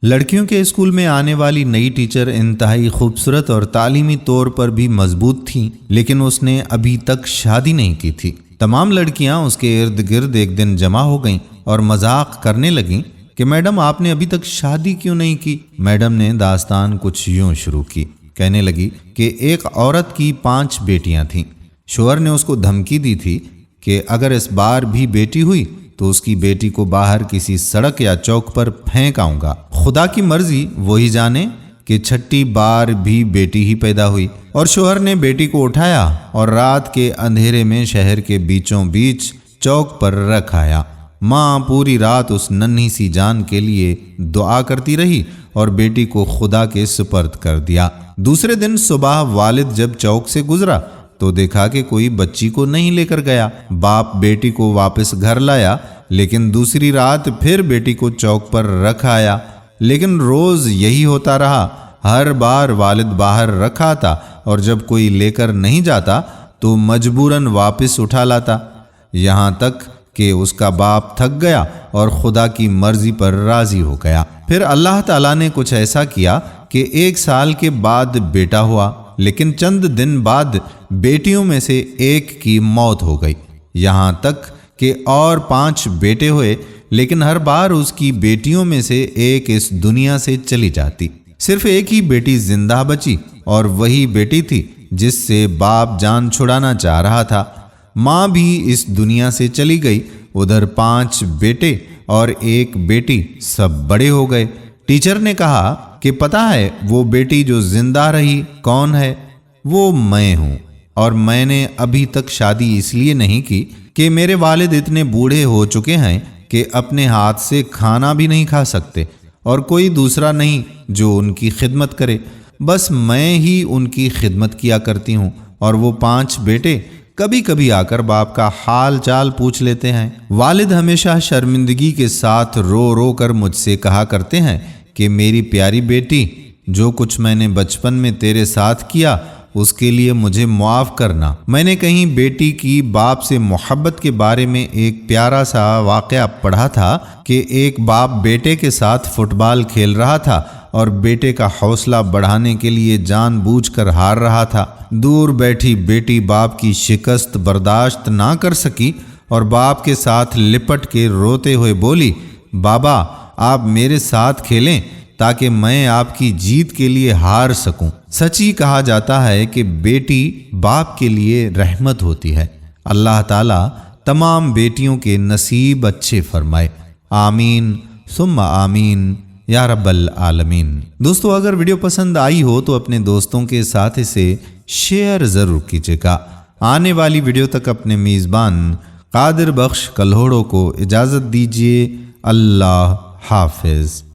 لڑکیوں کے اسکول میں آنے والی نئی ٹیچر انتہائی خوبصورت اور تعلیمی طور پر بھی مضبوط تھیں، لیکن اس نے ابھی تک شادی نہیں کی تھی۔ تمام لڑکیاں اس کے ارد گرد ایک دن جمع ہو گئیں اور مذاق کرنے لگیں کہ میڈم آپ نے ابھی تک شادی کیوں نہیں کی؟ میڈم نے داستان کچھ یوں شروع کی، کہنے لگی کہ ایک عورت کی 5 بیٹیاں تھیں۔ شوہر نے اس کو دھمکی دی تھی کہ اگر اس بار بھی بیٹی ہوئی تو اس کی بیٹی کو باہر کسی سڑک یا چوک پر پھینک آؤں گا۔ خدا کی مرضی وہی جانے کہ 6ٹھی بار بھی بیٹی ہی پیدا ہوئی، اور شوہر نے بیٹی کو اٹھایا اور رات کے اندھیرے میں شہر کے بیچوں بیچ چوک پر رکھ آیا۔ ماں پوری رات اس ننھی سی جان کے لیے دعا کرتی رہی اور بیٹی کو خدا کے سپرد کر دیا۔ دوسرے دن صبح والد جب چوک سے گزرا تو دیکھا کہ کوئی بچی کو نہیں لے کر گیا۔ باپ بیٹی کو واپس گھر لایا، لیکن دوسری رات پھر بیٹی کو چوک پر رکھ آیا، لیکن روز یہی ہوتا رہا۔ ہر بار والد باہر رکھ آتا اور جب کوئی لے کر نہیں جاتا تو مجبوراً واپس اٹھا لاتا، یہاں تک کہ اس کا باپ تھک گیا اور خدا کی مرضی پر راضی ہو گیا۔ پھر اللہ تعالیٰ نے کچھ ایسا کیا کہ 1 سال کے بعد بیٹا ہوا، لیکن چند دن بعد بیٹیوں میں سے ایک کی موت ہو گئی، یہاں تک کہ اور 5 بیٹے ہوئے، لیکن ہر بار اس کی بیٹیوں میں سے ایک اس دنیا سے چلی جاتی۔ صرف ایک ہی بیٹی زندہ بچی، اور وہی بیٹی تھی جس سے باپ جان چھڑانا چاہ رہا تھا۔ ماں بھی اس دنیا سے چلی گئی۔ ادھر 5 بیٹے اور ایک بیٹی، سب بڑے ہو گئے۔ ٹیچر نے کہا کہ پتہ ہے وہ بیٹی جو زندہ رہی کون ہے؟ وہ میں ہوں، اور میں نے ابھی تک شادی اس لیے نہیں کی کہ میرے والد اتنے بوڑھے ہو چکے ہیں کہ اپنے ہاتھ سے کھانا بھی نہیں کھا سکتے، اور کوئی دوسرا نہیں جو ان کی خدمت کرے، بس میں ہی ان کی خدمت کیا کرتی ہوں۔ اور وہ 5 بیٹے کبھی کبھی آ کر باپ کا حال چال پوچھ لیتے ہیں۔ والد ہمیشہ شرمندگی کے ساتھ رو رو کر مجھ سے کہا کرتے ہیں کہ میری پیاری بیٹی، جو کچھ میں نے بچپن میں تیرے ساتھ کیا اس کے لیے مجھے معاف کرنا۔ میں نے کہیں بیٹی کی باپ سے محبت کے بارے میں ایک پیارا سا واقعہ پڑھا تھا کہ ایک باپ بیٹے کے ساتھ فٹ بال کھیل رہا تھا اور بیٹے کا حوصلہ بڑھانے کے لیے جان بوجھ کر ہار رہا تھا۔ دور بیٹھی بیٹی باپ کی شکست برداشت نہ کر سکی اور باپ کے ساتھ لپٹ کے روتے ہوئے بولی، بابا آپ میرے ساتھ کھیلیں تاکہ میں آپ کی جیت کے لیے ہار سکوں۔ سچی کہا جاتا ہے کہ بیٹی باپ کے لیے رحمت ہوتی ہے۔ اللہ تعالیٰ تمام بیٹیوں کے نصیب اچھے فرمائے، آمین ثم آمین یا رب العالمین۔ دوستو اگر ویڈیو پسند آئی ہو تو اپنے دوستوں کے ساتھ اسے شیئر ضرور کیجیے گا۔ آنے والی ویڈیو تک اپنے میزبان قادر بخش کلہوڑو کو اجازت دیجیے۔ اللہ حافظ۔